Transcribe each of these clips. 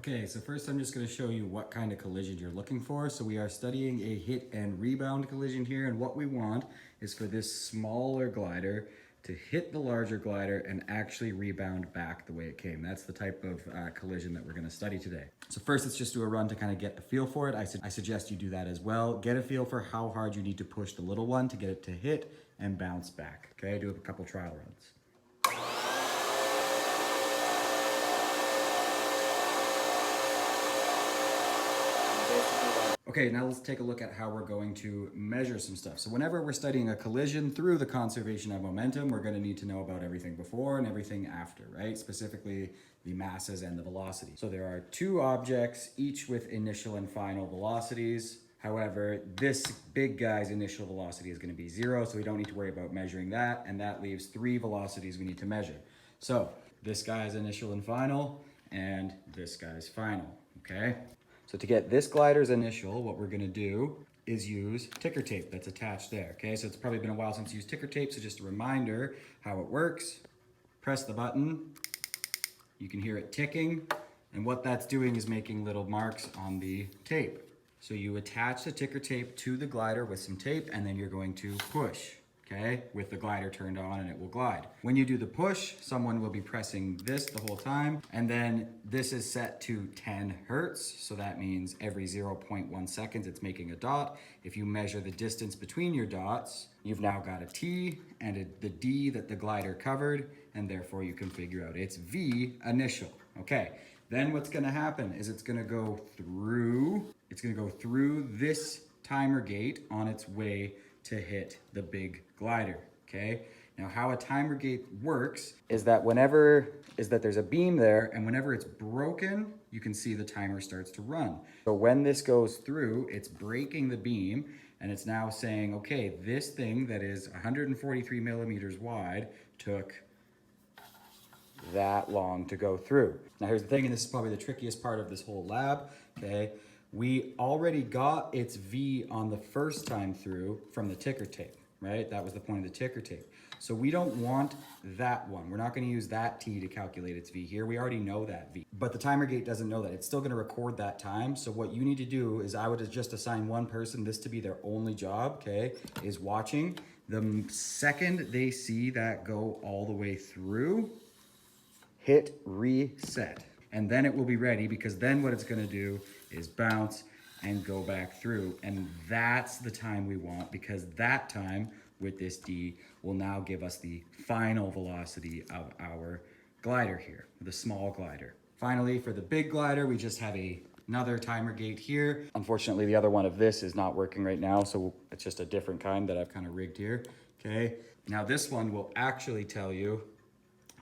Okay, so first I'm just going to show you what kind of collision you're looking for. So we are studying a hit and rebound collision here, and what we want is for this smaller glider to hit the larger glider and actually rebound back the way it came. That's the type of collision that we're going to study today. So first let's just do a run to kind of get a feel for it. I suggest you do that as well. Get a feel for how hard you need to push the little one to get it to hit and bounce back. Okay, do a couple trial runs. Okay, now let's take a look at how we're going to measure some stuff. So whenever we're studying a collision through the conservation of momentum, we're going to need to know about everything before and everything after, right? Specifically the masses and the velocity. So there are two objects, each with initial and final velocities. However, this big guy's initial velocity is going to be 0, so we don't need to worry about measuring that, and that leaves 3 velocities we need to measure. So this guy's initial and final, and this guy's final, okay? So to get this glider's initial, what we're gonna do is use ticker tape that's attached there, okay? So it's probably been a while since you used ticker tape, so just a reminder how it works. Press the button, you can hear it ticking, and what that's doing is making little marks on the tape. So you attach the ticker tape to the glider with some tape, and then you're going to push, okay, with the glider turned on, and it will glide. When you do the push, someone will be pressing this the whole time, and then this is set to 10 hertz, so that means every 0.1 seconds it's making a dot. If you measure the distance between your dots, you've now got a T and the D that the glider covered, and therefore you can figure out its V initial. Okay, then what's gonna happen is it's gonna go through this timer gate on its way to hit the big glider, okay? Now how a timer gate works is that there's a beam there, and whenever it's broken, you can see the timer starts to run. So when this goes through, it's breaking the beam, and it's now saying, okay, this thing that is 143 millimeters wide took that long to go through. Now here's the thing, and this is probably the trickiest part of this whole lab, okay? We already got its V on the first time through from the ticker tape, right? That was the point of the ticker tape. So we don't want that one. We're not gonna use that T to calculate its V here. We already know that V. But the timer gate doesn't know that. It's still gonna record that time. So what you need to do is I would just assign one person this to be their only job, okay, is watching. The second they see that go all the way through, hit reset. And then it will be ready, because then what it's gonna do is bounce and go back through. And that's the time we want, because that time with this D will now give us the final velocity of our glider here, the small glider. Finally, for the big glider, we just have another timer gate here. Unfortunately, the other one of this is not working right now, so it's just a different kind that I've kind of rigged here, okay? Now this one will actually tell you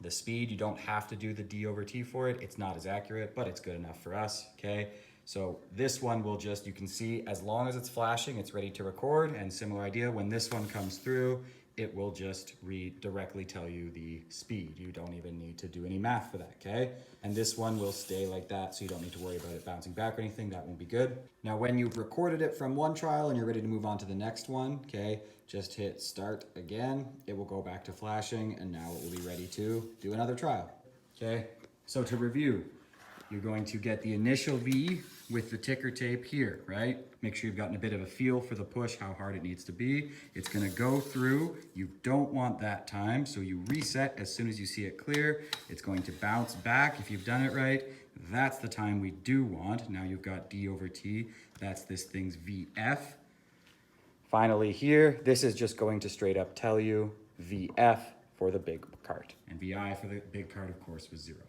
the speed. You don't have to do the D over T for it. It's not as accurate, but it's good enough for us, okay? So this one will just, you can see as long as it's flashing, it's ready to record, and similar idea, when this one comes through, it will just directly tell you the speed. You don't even need to do any math for that, okay? And this one will stay like that, so you don't need to worry about it bouncing back or anything. That won't be good. Now, when you've recorded it from one trial and you're ready to move on to the next one, okay, just hit start again. It will go back to flashing, and now it will be ready to do another trial, okay? So to review, you're going to get the initial V with the ticker tape here, right? Make sure you've gotten a bit of a feel for the push, how hard it needs to be. It's gonna go through. You don't want that time, so you reset as soon as you see it clear. It's going to bounce back if you've done it right. That's the time we do want. Now you've got D over T. That's this thing's VF. Finally here, this is just going to straight up tell you VF for the big cart. And VI for the big cart, of course, was 0.